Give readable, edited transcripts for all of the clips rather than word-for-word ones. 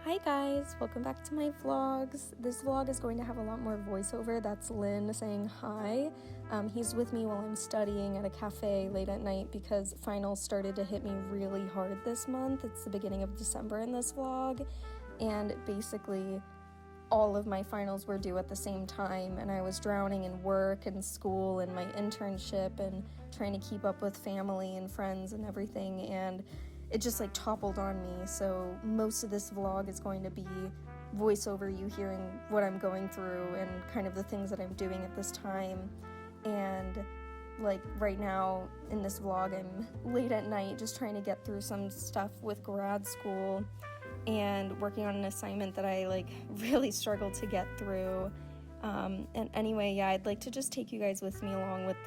Hi guys, welcome back to my vlogs. This vlog is going to have a lot more voiceover. That's Lynn saying hi. He's with me while I'm studying at a cafe late at night because finals started to hit me really hard this month. It's the beginning of December in this vlog, and basically all of my finals were due at the same time, and I was drowning in work and school and my internship and trying to keep up with family and friends and everything, and it just like toppled on me. So most of this vlog is going to be voiceover, you hearing what I'm going through and kind of the things that I'm doing at this time. And like right now in this vlog, I'm late at night just trying to get through some stuff with grad school and working on an assignment that I like really struggled to get through. And anyway, yeah, I'd like to just take you guys with me along with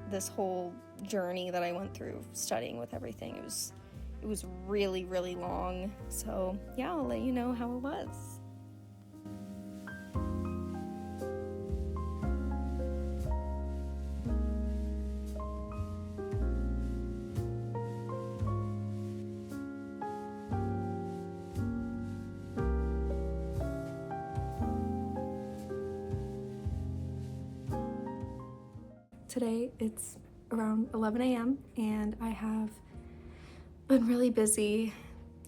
this whole journey that I went through studying with everything. It was really, really long. So yeah, I'll let you know how it was. Today it's around 11 a.m. and I have been really busy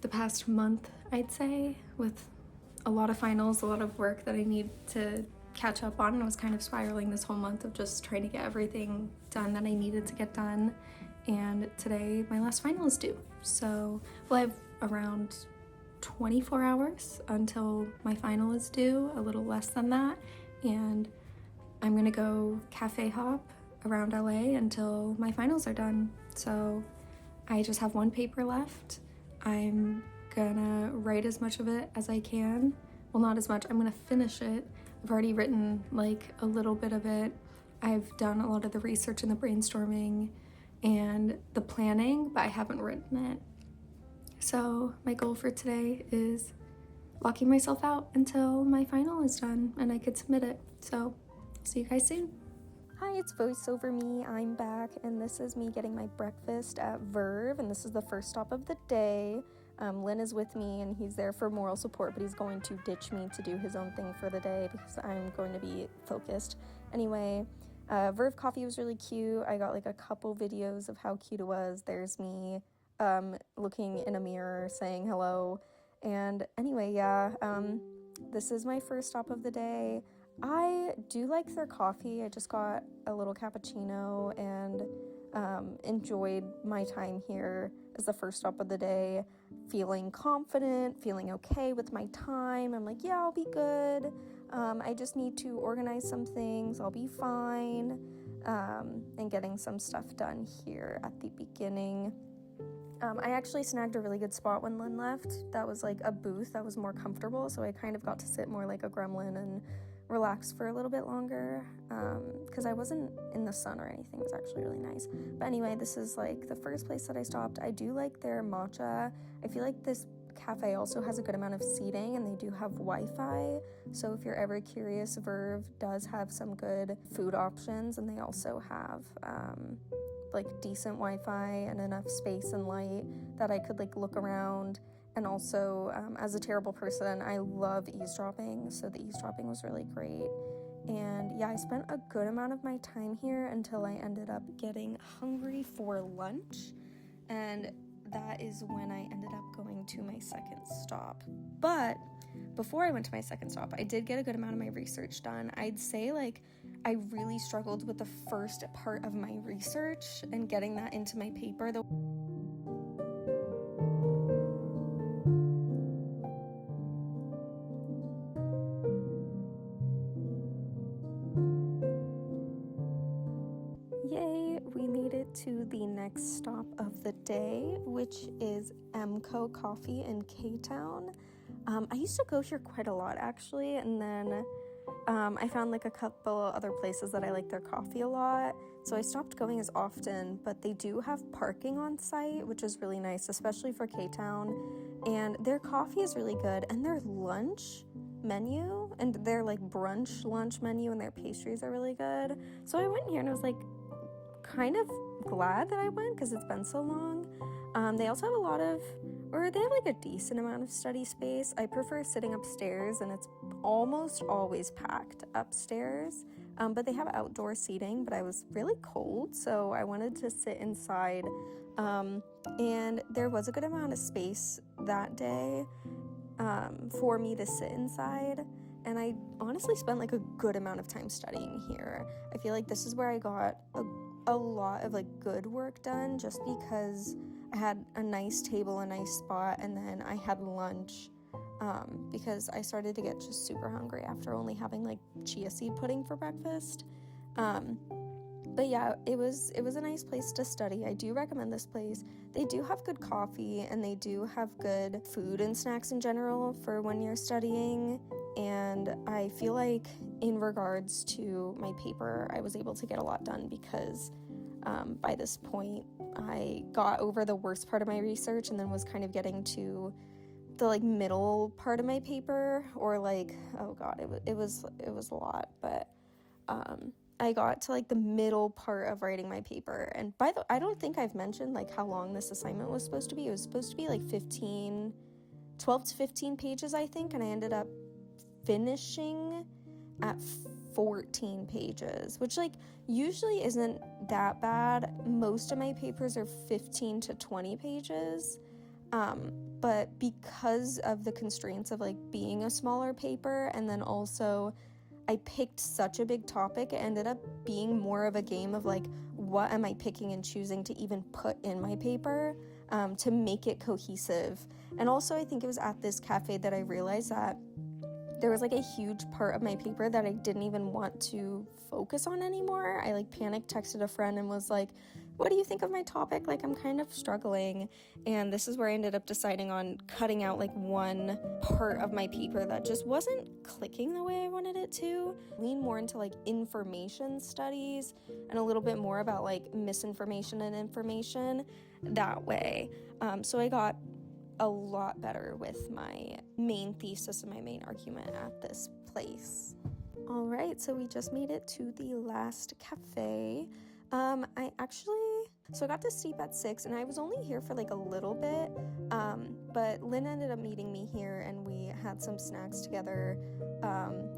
the past month, I'd say, with a lot of finals, a lot of work that I need to catch up on. And I was kind of spiraling this whole month of just trying to get everything done that I needed to get done. And today my last final is due. So I have around 24 hours until my final is due, a little less than that. And I'm gonna go cafe hop around LA until my finals are done. So I just have one paper left. I'm gonna write as much of it as I can. Well, not as much, I'm gonna finish it. I've already written like a little bit of it. I've done a lot of the research and the brainstorming and the planning, but I haven't written it. So my goal for today is locking myself out until my final is done and I could submit it. So see you guys soon. Hi, it's voiceover me. I'm back, and this is me getting my breakfast at Verve, and this is the first stop of the day. Lynn is with me, and he's there for moral support, but he's going to ditch me to do his own thing for the day because I'm going to be focused. Anyway, Verve coffee was really cute. I got like a couple videos of how cute it was. There's me looking in a mirror saying hello. And anyway, yeah, this is my first stop of the day. I do like their coffee. I just got a little cappuccino and enjoyed my time here as the first stop of the day, feeling confident, feeling okay with my time. I'm like, yeah, I'll be good. I just need to organize some things. I'll be fine. And getting some stuff done here at the beginning. I actually snagged a really good spot when Lynn left. That was like a booth that was more comfortable, so I kind of got to sit more like a gremlin and relax for a little bit longer because I wasn't in the sun or anything. It was actually really nice. But anyway, this is like the first place that I stopped. I do like their matcha. I feel like this cafe also has a good amount of seating, and they do have Wi-Fi. So if you're ever curious, Verve does have some good food options, and they also have like decent Wi-Fi and enough space and light that I could like look around. And also, as a terrible person, I love eavesdropping, so the eavesdropping was really great. And yeah, I spent a good amount of my time here until I ended up getting hungry for lunch, and that is when I ended up going to my second stop. But before I went to my second stop, I did get a good amount of my research done. I'd say like I really struggled with the first part of my research and getting that into my paper. Yay, we made it to the next stop of the day, which is Emco Coffee in K-Town. I used to go here quite a lot actually, and then I found like a couple other places that I like their coffee a lot, so I stopped going as often, but they do have parking on site, which is really nice, especially for K-Town, and their coffee is really good, and their lunch menu and their like brunch lunch menu and their pastries are really good. So I went here and I was like kind of glad that I went because it's been so long. They also have a lot of, or they have like a decent amount of study space. I prefer sitting upstairs, and it's almost always packed upstairs. But they have outdoor seating, but I was really cold, so I wanted to sit inside. And there was a good amount of space that day for me to sit inside. And I honestly spent like a good amount of time studying here. I feel like this is where I got a lot of like good work done, just because I had a nice table, a nice spot, and then I had lunch because I started to get just super hungry after only having like chia seed pudding for breakfast. But yeah, it was a nice place to study. I do recommend this place. They do have good coffee, and they do have good food and snacks in general for when you're studying. And I feel like in regards to my paper, I was able to get a lot done because by this point, I got over the worst part of my research and then was kind of getting to the like middle part of my paper, or like, oh god, it was a lot, but I got to like the middle part of writing my paper. And I don't think I've mentioned like how long this assignment was supposed to be. It was supposed to be like 12 to 15 pages, I think, and I ended up finishing at 14 pages, which like usually isn't that bad. Most of my papers are 15 to 20 pages, but because of the constraints of like being a smaller paper, and then also I picked such a big topic, it ended up being more of a game of like, what am I picking and choosing to even put in my paper to make it cohesive. And also I think it was at this cafe that I realized that there was like a huge part of my paper that I didn't even want to focus on anymore. I like panic texted a friend and was like, what do you think of my topic? Like, I'm kind of struggling. And this is where I ended up deciding on cutting out like one part of my paper that just wasn't clicking the way I wanted it to. Lean more into like information studies and a little bit more about like misinformation and information that way. So I got a lot better with my main thesis and my main argument at this place. All right, so we just made it to the last cafe. I got to sleep at 6, and I was only here for like a little bit, but Lynn ended up meeting me here, and we had some snacks together.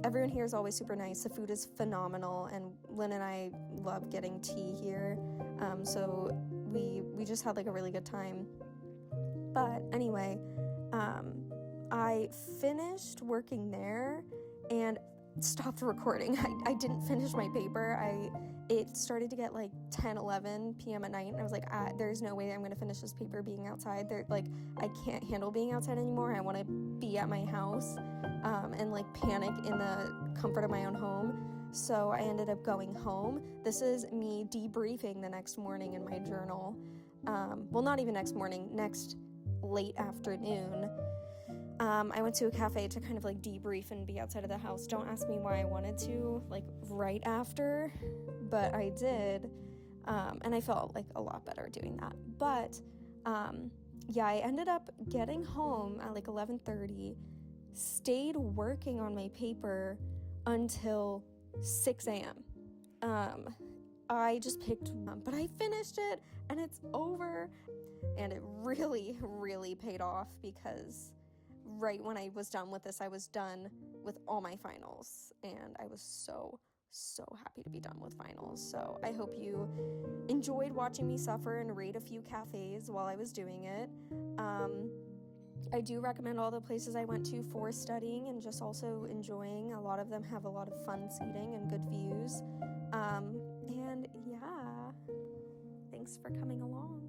Everyone here is always super nice. The food is phenomenal, and Lynn and I love getting tea here, so we just had like a really good time. But anyway, I finished working there and stopped recording. I didn't finish my paper. It started to get like 11 p.m. at night, and I was like, there's no way I'm going to finish this paper being outside. I can't handle being outside anymore. I want to be at my house and like panic in the comfort of my own home. So I ended up going home. This is me debriefing the next morning in my journal. Well, not even next morning, next late afternoon. I went to a cafe to kind of like debrief and be outside of the house. Don't ask me why I wanted to, like right after, but I did, and I felt like a lot better doing that. But yeah, I ended up getting home at like 11:30, stayed working on my paper until 6 a.m. I just picked one, but I finished it, and it's over, and it really, really paid off, because right when I was done with this, I was done with all my finals, and I was so happy to be done with finals. So I hope you enjoyed watching me suffer and rate a few cafes while I was doing it. I do recommend all the places I went to for studying and just also enjoying. A lot of them have a lot of fun seating and good views. And yeah, thanks for coming along.